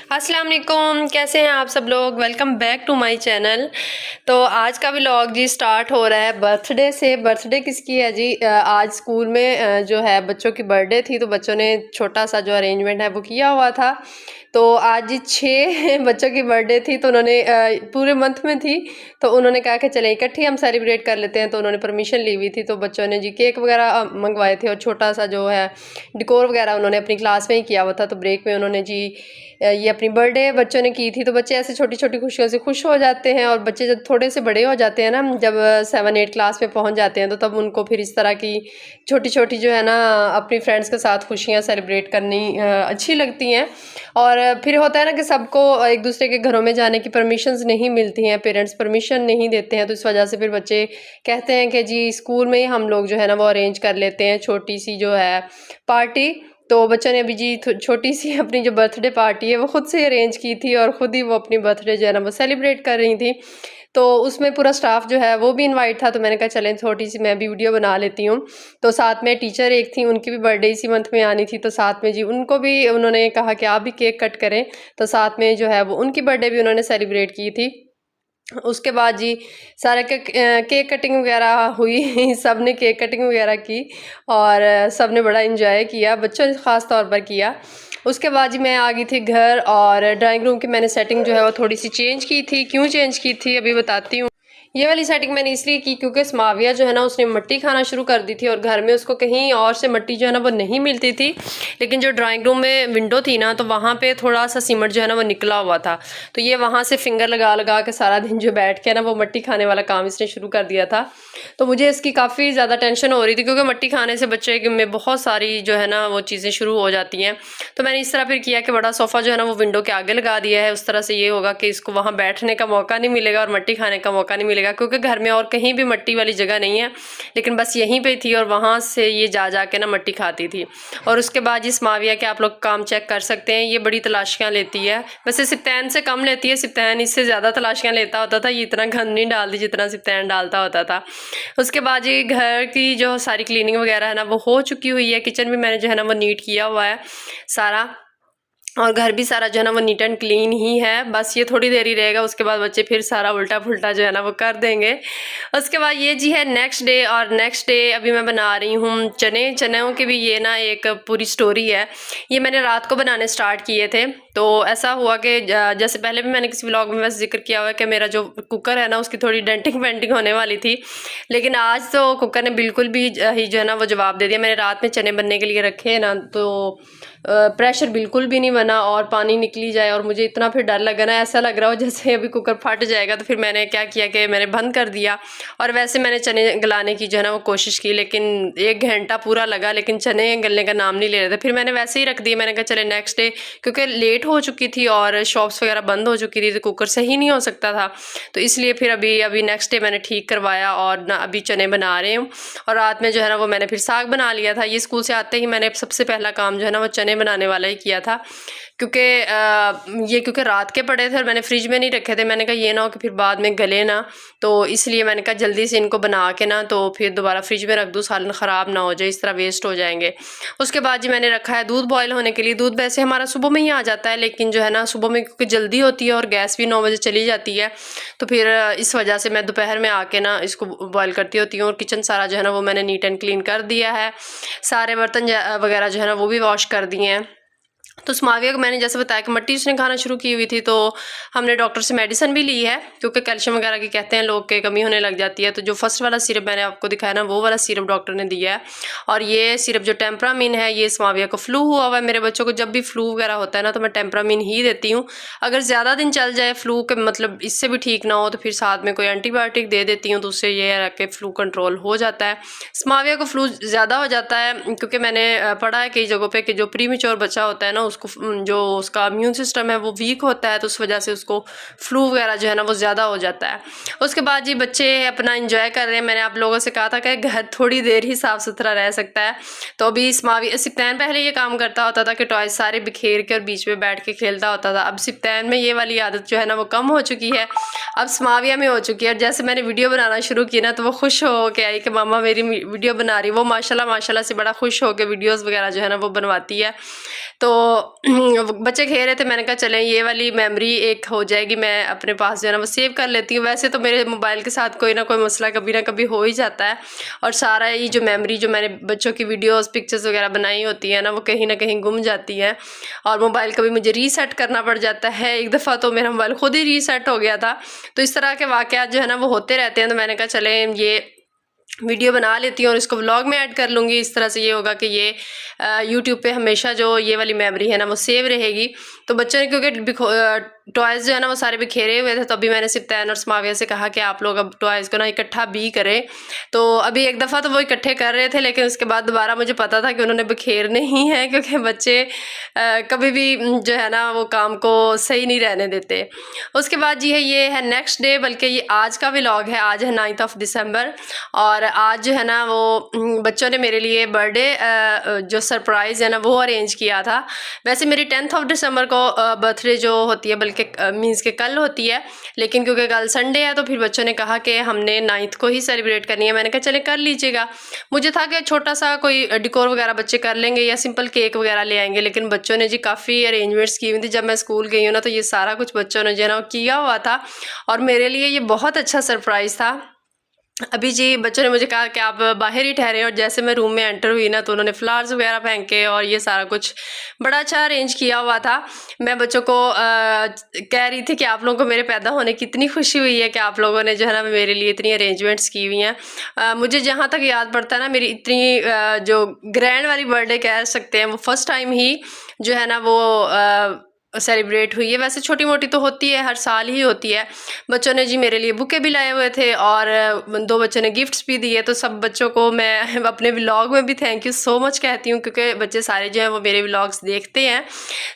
अस्सलाम वालेकुम, कैसे हैं आप सब लोग। Welcome back to my channel. तो आज का व्लॉग जी स्टार्ट हो रहा है बर्थडे से। बर्थडे किसकी है जी? आज स्कूल में जो है बच्चों की बर्थडे थी, तो बच्चों ने छोटा सा जो अरेंजमेंट है वो किया हुआ था। तो आज जी 6 बच्चों की बर्थडे थी, तो उन्होंने पूरे मंथ में थी, तो उन्होंने कहा कि चले इकट्ठे हम सेलिब्रेट कर लेते हैं। तो उन्होंने परमिशन ली हुई थी, तो बच्चों ने जी केक वगैरह मंगवाए थे और छोटा सा जो है डेकोर वगैरह उन्होंने अपनी क्लास में ही किया हुआ था। तो ब्रेक में उन्होंने जी ये अपनी बर्थडे बच्चों ने की थी। तो बच्चे ऐसे छोटी छोटी खुशियों से खुश हो जाते हैं, और बच्चे जब थोड़े से बड़े हो जाते हैं ना, जब 7-8 क्लास में पहुंच जाते हैं, तो तब उनको फिर इस तरह की छोटी छोटी जो है ना अपनी फ्रेंड्स के साथ खुशियां सेलिब्रेट करनी अच्छी लगती हैं। और फिर होता है ना कि सबको एक दूसरे के घरों में जाने की परमिशंस नहीं मिलती हैं, पेरेंट्स परमिशन नहीं देते हैं, तो इस वजह से फिर बच्चे कहते हैं कि जी स्कूल में ही हम लोग जो है ना वो अरेंज कर लेते हैं छोटी सी जो है पार्टी। तो बच्चों ने अभी जी छोटी सी अपनी जो बर्थडे पार्टी है वो खुद से अरेंज की थी, और ख़ुद ही वो अपनी बर्थडे जो है ना वो सेलिब्रेट कर रही थी। तो उसमें पूरा स्टाफ जो है वो भी इनवाइट था, तो मैंने कहा चलें थोड़ी सी मैं भी वीडियो बना लेती हूँ। तो साथ में टीचर एक थी, उनकी भी बर्थडे इसी मंथ में आनी थी, तो साथ में जी उनको भी उन्होंने कहा कि आप भी केक कट करें। तो साथ में जो है वो उनकी बर्थडे भी उन्होंने सेलिब्रेट की थी। उसके बाद जी सारा केक कटिंग वगैरह हुई सब ने केक कटिंग वगैरह की, और सब ने बड़ा एंजॉय किया, बच्चों ने ख़ास तौर पर किया। उसके बाद जी मैं आ गई थी घर, और ड्राइंग रूम की मैंने सेटिंग जो है वो थोड़ी सी चेंज की थी। क्यों चेंज की थी अभी बताती हूँ। ये वाली सेटिंग मैंने इसलिए की क्योंकि स्माविया जो है ना उसने मट्टी खाना शुरू कर दी थी, और घर में उसको कहीं और से मट्टी जो है ना वो नहीं मिलती थी। लेकिन जो ड्राइंग रूम में विंडो थी ना, तो वहाँ पे थोड़ा सा सीमेंट जो है ना वो निकला हुआ था, तो ये वहाँ से फिंगर लगा लगा के सारा दिन जो बैठ के ना वो मट्टी खाने वाला काम इसने शुरू कर दिया था। तो मुझे इसकी काफ़ी ज़्यादा टेंशन हो रही थी, क्योंकि मट्टी खाने से बच्चे में बहुत सारी जो है ना वो चीज़ें शुरू हो जाती हैं। तो मैंने इस तरह फिर किया कि बड़ा सोफ़ा जो है ना वो विंडो के आगे लगा दिया है। उस तरह से ये होगा कि इसको वहाँ बैठने का मौका नहीं मिलेगा और मट्टी खाने का मौका नहीं मिलेगा, क्योंकि घर में और कहीं भी मट्टी वाली जगह नहीं है, लेकिन बस यहीं पे थी, और वहाँ से ये जा के ना मट्टी खाती थी। और उसके बाद इस माविया के आप लोग काम चेक कर सकते हैं, ये बड़ी तलाशियाँ लेती है। वैसे सिप्तैन से कम लेती है, सिप्तैन इससे ज़्यादा तलाशियाँ लेता होता था। ये इतना गंद नहीं डालती जितना सिप्तैन डालता होता था। उसके बाद ये घर की जो सारी क्लीनिंग वगैरह है ना वो हो चुकी हुई है। किचन भी मैंने जो है ना वो नीट किया हुआ है सारा, और घर भी सारा जो है ना वो नीट एंड क्लीन ही है। बस ये थोड़ी देर ही रहेगा, उसके बाद बच्चे फिर सारा उल्टा पुल्टा जो है ना वो कर देंगे। उसके बाद ये जी है नेक्स्ट डे, और नेक्स्ट डे अभी मैं बना रही हूँ चनों की भी ये ना एक पूरी स्टोरी है। ये मैंने रात को बनाने स्टार्ट किए थे। तो ऐसा हुआ कि जैसे पहले भी मैंने किसी व्लॉग में वैसे जिक्र किया हुआ है कि मेरा जो कुकर है ना उसकी थोड़ी डेंटिंग पेंटिंग होने वाली थी, लेकिन आज तो कुकर ने बिल्कुल भी ही जो है ना वो जवाब दे दिया। मैंने रात में चने बनने के लिए रखे ना, तो प्रेशर बिल्कुल भी नहीं बना, और पानी निकली जाए, और मुझे इतना फिर डर लगा ना, ऐसा लग रहा हो जैसे अभी कुकर फट जाएगा। तो फिर मैंने क्या किया कि मैंने बंद कर दिया, और वैसे मैंने चने गलाने की जो है ना वो कोशिश की, लेकिन 1 घंटा पूरा लगा, लेकिन चने गलने का नाम नहीं ले रहे थे। फिर मैंने वैसे ही रख दिए। मैंने कहा चले नेक्स्ट डे, क्योंकि लेट हो चुकी थी और शॉप्स वगैरह बंद हो चुकी थी, तो कुकर सही नहीं हो सकता था, तो इसलिए फिर अभी नेक्स्ट डे मैंने ठीक करवाया, और ना अभी चने बना रहे हूँ। और रात में जो है ना वो मैंने फिर साग बना लिया था। ये स्कूल से आते ही मैंने सबसे पहला काम जो है ना वो चने बनाने वाला ही किया था, क्योंकि रात के पड़े थे और मैंने फ्रिज में नहीं रखे थे। मैंने कहा ये ना हो कि फिर बाद में गले ना, तो इसलिए मैंने कहा जल्दी से इनको बना के ना तो फिर दोबारा फ्रिज में रख दूँ, सालन ख़राब ना हो जाए, इस तरह वेस्ट हो जाएंगे। उसके बाद जी मैंने रखा है दूध बॉयल होने के लिए। दूध वैसे हमारा सुबह में ही आ जाता है, लेकिन जो है ना सुबह में क्योंकि जल्दी होती है और गैस भी 9 बजे चली जाती है, तो फिर इस वजह से मैं दोपहर में आके ना इसको बॉयल करती होती हूँ। और किचन सारा जो है ना वो मैंने नीट एंड क्लीन कर दिया है, सारे बर्तन वगैरह जो है ना वो भी वॉश कर दिए हैं। तो स्माविया को मैंने जैसे बताया कि मट्टी उसने खाना शुरू की हुई थी, तो हमने डॉक्टर से मेडिसिन भी ली है, क्योंकि कैल्शियम वगैरह की कहते हैं लोग के कमी होने लग जाती है। तो जो फर्स्ट वाला सिरप मैंने आपको दिखाया ना वो वाला सिरप डॉक्टर ने दिया है। और ये सिरप जो टेम्परामिन है, ये स्माविया को फ्लू हुआ हुआ है। मेरे बच्चों को जब भी फ्लू वगैरह होता है ना तो मैं टेम्परामिन ही देती हूँ। अगर ज़्यादा दिन चल जाए फ्लू के मतलब इससे भी ठीक ना हो, तो फिर साथ में कोई एंटीबायोटिक दे देती हूँ, तो उससे ये रख के फ्लू कंट्रोल हो जाता है। स्माविया को फ्लू ज़्यादा हो जाता है, क्योंकि मैंने पढ़ा है कई जगहों पर कि जो प्री मेच्योर बच्चा होता है ना उसको जो उसका इम्यून सिस्टम है वो वीक होता है, तो उस वजह से उसको फ्लू वगैरह जो है ना वो ज़्यादा हो जाता है। उसके बाद जी बच्चे अपना एंजॉय कर रहे हैं। मैंने आप लोगों से कहा था कि घर थोड़ी देर ही साफ़ सुथरा रह सकता है, तो अभी सिप्तैन पहले ये काम करता होता था कि टॉयज सारे बिखेर के और बीच में बैठ के खेलता होता था। अब सिप्तैन में ये वाली आदत जो है ना वो कम हो चुकी है, अब स्माविया में हो चुकी है। और जैसे मैंने वीडियो बनाना शुरू की ना तो वो खुश हो के आई कि मामा मेरी वीडियो बना रही। वो माशाल्लाह से बड़ा खुश हो के वीडियोज़ वगैरह जो है ना वो बनवाती है। तो बच्चे खेल रहे थे, मैंने कहा चलें ये वाली मेमोरी एक हो जाएगी, मैं अपने पास जो है ना वो सेव कर लेती हूँ। वैसे तो मेरे मोबाइल के साथ कोई ना कोई मसला कभी ना कभी हो ही जाता है, और सारा ये जो मेमोरी जो मैंने बच्चों की वीडियोस पिक्चर्स वगैरह बनाई होती है ना वो कहीं ना कहीं गुम जाती है, और मोबाइल कभी मुझे रीसेट करना पड़ जाता है। एक दफ़ा तो मेरा मोबाइल खुद ही रीसेट हो गया था। तो इस तरह के वाक़यात जो है ना वो होते रहते हैं। तो मैंने कहा चलें ये वीडियो बना लेती हूँ और इसको व्लॉग में ऐड कर लूँगी। इस तरह से ये होगा कि ये यूट्यूब पे हमेशा जो ये वाली मेमोरी है ना वो सेव रहेगी। तो बच्चों ने क्योंकि टॉयज़ जो है ना वो सारे बिखेरे हुए थे, तो अभी मैंने सिप्तैन और समाविया से कहा कि आप लोग अब टॉयज़ को ना इकट्ठा भी करें। तो अभी एक दफ़ा तो वो इकट्ठे कर रहे थे, लेकिन उसके बाद दोबारा मुझे पता था कि उन्होंने बिखेरने ही हैं, क्योंकि बच्चे कभी भी जो है ना वो काम को सही नहीं रहने देते। उसके बाद जी है ये है नेक्स्ट डे, बल्कि ये आज का व्लॉग है। आज है 9 दिसंबर, और आज जो है ना वो बच्चों ने मेरे लिए बर्थडे जो सरप्राइज़ है ना वो अरेंज किया था। वैसे मेरी 10 दिसंबर को बर्थडे जो होती है, बल्कि मीन्स के कल होती है, लेकिन क्योंकि कल संडे है तो फिर बच्चों ने कहा कि हमने 9 को ही सेलिब्रेट करनी है। मैंने कहा चले कर लीजिएगा। मुझे था कि छोटा सा कोई डिकोर वगैरह बच्चे कर लेंगे या सिंपल केक वगैरह ले आएंगे, लेकिन बच्चों ने जी काफ़ी अरेंजमेंट्स की हुई थी। जब मैं स्कूल गई हूँ ना तो ये सारा कुछ बच्चों ने जो है ना किया हुआ था, और मेरे लिए ये बहुत अच्छा सरप्राइज़ था। अभी जी बच्चों ने मुझे कहा कि आप बाहर ही ठहरे, और जैसे मैं रूम में एंटर हुई ना तो उन्होंने फ्लावर्स वगैरह फेंके और ये सारा कुछ बड़ा अच्छा अरेंज किया हुआ था। मैं बच्चों को कह रही थी कि आप लोगों को मेरे पैदा होने की इतनी खुशी हुई है कि आप लोगों ने जो है ना मेरे लिए इतनी अरेंजमेंट्स की हुई हैं। मुझे जहाँ तक याद पड़ता है ना, मेरी इतनी जो ग्रैंड वाली बर्थडे कह सकते हैं वो फर्स्ट टाइम ही जो है ना वो सेलिब्रेट हुई है। वैसे छोटी मोटी तो होती है, हर साल ही होती है। बच्चों ने जी मेरे लिए बुके भी लाए हुए थे, और 2 बच्चों ने गिफ्ट्स भी दिए। तो सब बच्चों को मैं अपने व्लॉग में भी थैंक यू सो मच कहती हूँ, क्योंकि बच्चे सारे जो हैं वो मेरे व्लॉग्स देखते हैं।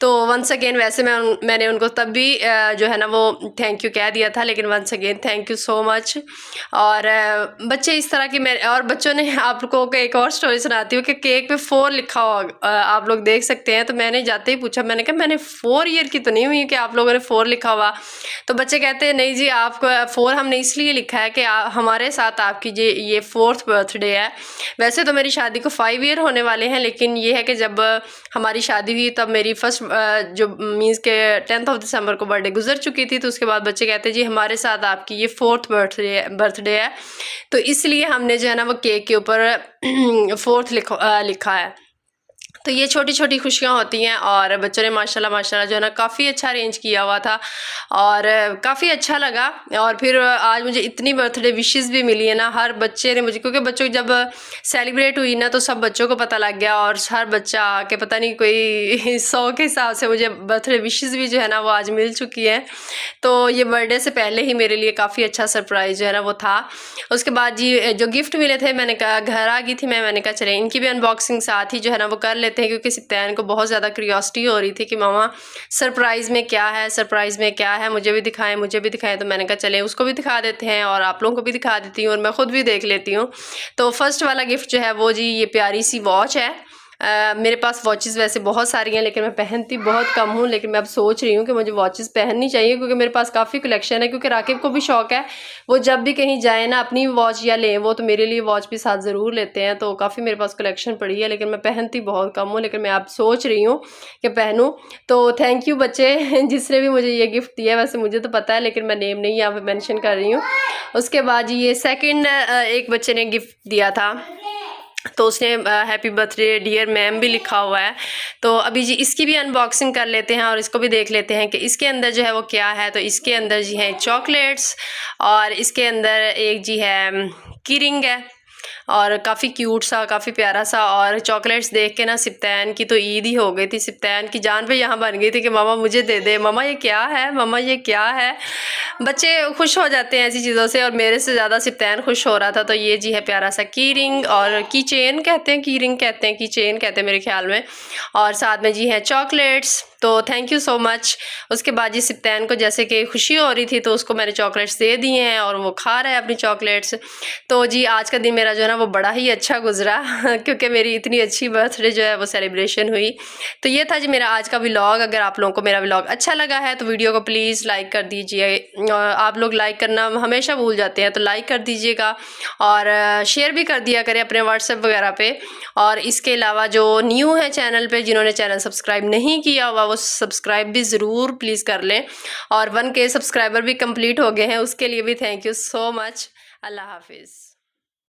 तो वंस अगेन, वैसे मैंने उनको तब भी जो है ना वो थैंक यू कह दिया था, लेकिन once again thank you so much. और बच्चे इस तरह की और बच्चों ने आप लोगों को एक और स्टोरी सुनाती हूँ कि केक पे 4 लिखा हुआ आप लोग देख सकते हैं। तो मैंने जाते ही पूछा, मैंने कहा मैंने 4 ईयर की तो नहीं हुई कि आप लोगों ने 4 लिखा हुआ। तो बच्चे कहते हैं नहीं जी, आपको 4 हमने इसलिए लिखा है कि हमारे साथ आपकी ये 4th बर्थडे है। वैसे तो मेरी शादी को 5 ईयर होने वाले हैं, लेकिन ये है कि जब हमारी शादी हुई तब मेरी फर्स्ट जो मीन्स के 10 दिसंबर को बर्थडे गुजर चुकी थी। तो उसके बाद बच्चे कहते हैं जी हमारे साथ आपकी ये 4th बर्थडे है, तो इसलिए हमने जो है ना वो केक के ऊपर 4th लिखा है। तो ये छोटी छोटी खुशियाँ होती हैं, और बच्चों ने माशाल्लाह जो है ना काफ़ी अच्छा अरेंज किया हुआ था, और काफ़ी अच्छा लगा। और फिर आज मुझे इतनी बर्थडे विशेस भी मिली है ना, हर बच्चे ने मुझे, क्योंकि बच्चों जब सेलिब्रेट हुई ना तो सब बच्चों को पता लग गया, और हर बच्चा आके पता नहीं कोई 100 के हिसाब से मुझे बर्थडे विशेस भी जो है ना वो आज मिल चुकी है। तो ये बर्थडे से पहले ही मेरे लिए काफ़ी अच्छा सरप्राइज़ जो है ना वो था। उसके बाद जी जो गिफ्ट मिले थे, मैंने कहा घर आ गई थी मैंने कहा चले इनकी भी अनबॉक्सिंग साथ ही जो है ना वो कर लेते हैं, क्योंकि सिप्तैन को बहुत ज़्यादा क्यूरियोसिटी हो रही थी कि मामा सरप्राइज़ में क्या है, सरप्राइज़ में क्या है, मुझे भी दिखाएं। तो मैंने कहा चले उसको भी दिखा देते हैं और आप लोगों को भी दिखा देती हूँ, और मैं ख़ुद भी देख लेती हूँ। तो फर्स्ट वाला गिफ्ट जो है वो जी ये प्यारी सी वॉच है। मेरे पास वॉचेस वैसे बहुत सारी हैं, लेकिन मैं पहनती बहुत कम हूँ, लेकिन मैं अब सोच रही हूँ कि मुझे वॉचेस पहननी चाहिए, क्योंकि मेरे पास काफ़ी कलेक्शन है। क्योंकि राकिब को भी शौक़ है, वो जब भी कहीं जाए ना अपनी वॉच या लें वो तो मेरे लिए वॉच भी साथ ज़रूर लेते हैं। तो काफ़ी मेरे पास कलेक्शन पड़ी है, लेकिन मैं पहनती बहुत कम हूँ, लेकिन मैं अब सोच रही हूँ कि पहनूँ। तो थैंक यू बच्चे जिसने भी मुझे ये गिफ्ट दिया। वैसे मुझे तो पता है, लेकिन मैं नेम नहीं यहाँ पर मैंशन कर रही हूँ। उसके बाद ये सेकेंड एक बच्चे ने गिफ्ट दिया था, तो उसने हैप्पी बर्थडे डियर मैम भी लिखा हुआ है। तो अभी जी इसकी भी अनबॉक्सिंग कर लेते हैं और इसको भी देख लेते हैं कि इसके अंदर जो है वो क्या है। तो इसके अंदर जी है चॉकलेट्स, और इसके अंदर एक जी है की रिंग है, और काफ़ी क्यूट सा, काफ़ी प्यारा सा। और चॉकलेट्स देख के ना सिप्तैन की तो ईद ही हो गई थी, सिप्तैन की जान पे यहाँ बन गई थी कि मामा मुझे दे दे, मामा ये क्या है, मामा ये क्या है। बच्चे खुश हो जाते हैं ऐसी चीज़ों से, और मेरे से ज़्यादा सिप्तैन खुश हो रहा था। तो ये जी है प्यारा सा की रिंग, और की चेन कहते हैं, की रिंग कहते हैं, की चेन कहते हैं मेरे ख्याल में। और साथ में जी है चॉकलेट्स। तो थैंक यू सो मच। उसके बाद जी सिप्तैन को जैसे कि खुशी हो रही थी तो उसको मैंने चॉकलेट्स दे दिए हैं और वो खा रहा है अपनी चॉकलेट्स। तो जी आज का दिन मेरा जो है ना वो बड़ा ही अच्छा गुजरा क्योंकि मेरी इतनी अच्छी बर्थडे जो है वो सेलिब्रेशन हुई। तो ये था जी मेरा आज का व्लॉग। अगर आप लोगों को मेरा व्लॉग अच्छा लगा है तो वीडियो को प्लीज़ लाइक कर दीजिए। आप लोग लाइक करना हमेशा भूल जाते हैं, तो लाइक कर दीजिएगा और शेयर भी कर दिया करें अपने व्हाट्सएप वगैरह पे। और इसके अलावा जो न्यू है चैनल पे, जिन्होंने चैनल सब्सक्राइब नहीं किया हुआ वो सब्सक्राइब भी ज़रूर प्लीज़ कर लें। और 1K सब्सक्राइबर भी कंप्लीट हो गए हैं, उसके लिए भी थैंक यू सो मच। अल्लाह हाफिज़।